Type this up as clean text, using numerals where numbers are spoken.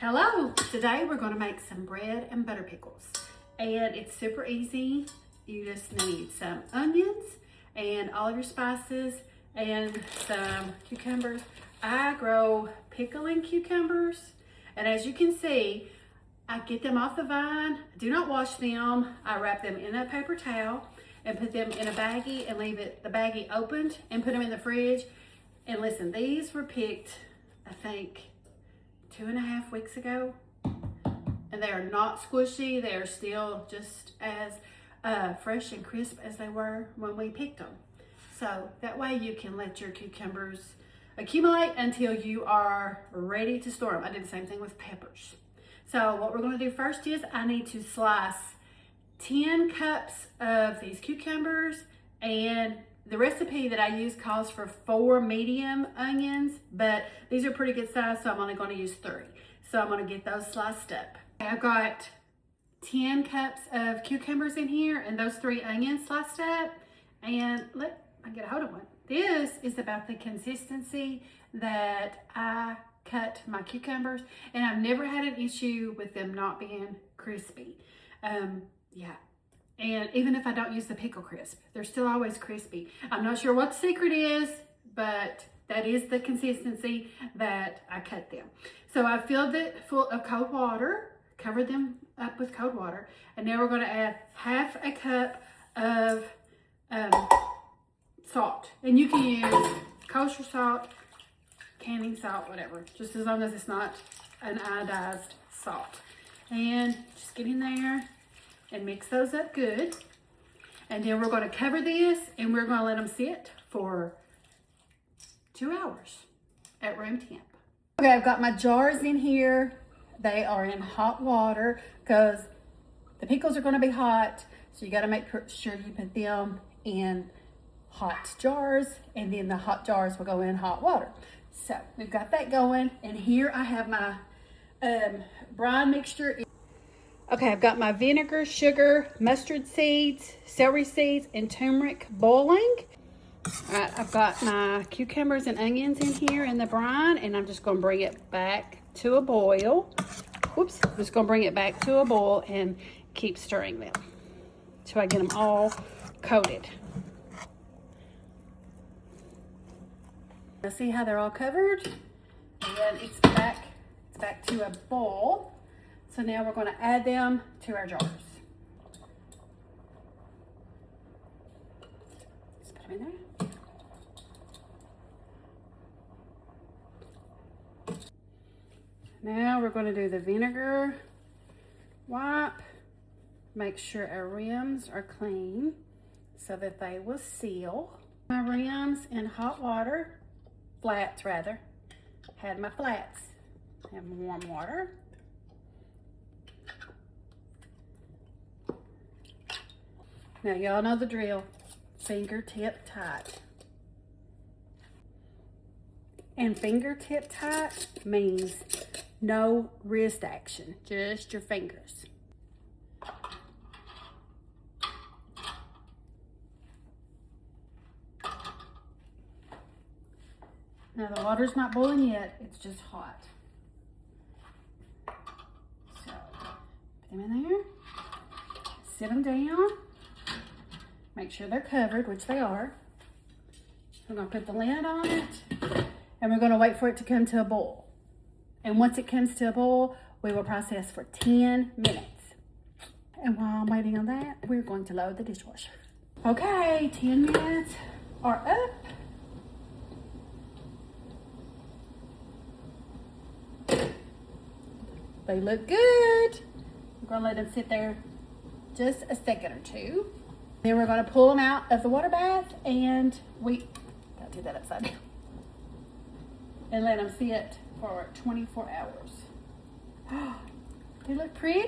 Hello, today we're going to make some bread and butter pickles, and it's super easy. You just need some onions and all of your spices and some cucumbers. I grow pickling cucumbers, and as you can see, I get them off the vine. I do not wash them. I wrap them in a paper towel and put them in a baggie and leave the baggie opened and put them in the fridge. And listen, these were picked, I think, 2.5 weeks ago, and they are not squishy. They are still just as fresh and crisp as they were when we picked them. So that way you can let your cucumbers accumulate until you are ready to store them. I did the same thing with peppers. So what we're going to do first is I need to slice 10 cups of these cucumbers, and the recipe that I use calls for 4 medium onions, but these are pretty good size, so I'm only going to use 3. So I'm going to get those sliced up. I've got 10 cups of cucumbers in here and those 3 onions sliced up. And let I get a hold of one. This is about the consistency that I cut my cucumbers, and I've never had an issue with them not being crispy. Yeah. And even if I don't use the pickle crisp, they're still always crispy. I'm not sure what the secret is, but that is the consistency that I cut them. So I filled it full of cold water, covered them up with cold water, and now we're going to add half a cup of salt. And you can use kosher salt, canning salt, whatever, just as long as it's not an iodized salt. And just get in there and mix those up good. And then we're going to cover this and we're going to let them sit for 2 hours at room temp. Okay, I've got my jars in here. They are in hot water because the pickles are going to be hot. So you got to make sure you put them in hot jars, and then the hot jars will go in hot water. So we've got that going, and here I have my brine mixture. Okay, I've got my vinegar, sugar, mustard seeds, celery seeds, and turmeric boiling. All right, I've got my cucumbers and onions in here in the brine, and I'm just going to bring it back to a boil. Whoops, I'm just going to bring it back to a boil and keep stirring them so I get them all coated. Now see how they're all covered? And it's back to a boil. So now we're going to add them to our jars. Just put them in there. Now we're going to do the vinegar wipe. Make sure our rims are clean so that they will seal. My rims in hot water, flats rather. Had my flats in warm water. Now y'all know the drill, fingertip tight. And fingertip tight means no wrist action, just your fingers. Now the water's not boiling yet, it's just hot. So put them in there, sit them down. Make sure they're covered, which they are. We're going to put the lid on it, and we're going to wait for it to come to a boil. And once it comes to a boil, we will process for 10 minutes. And while I'm waiting on that, we're going to load the dishwasher. Okay, 10 minutes are up. They look good. We're going to let them sit there just a second or two. Then we're going to pull them out of the water bath, and gotta do that upside down, and let them sit for 24 hours. They look pretty.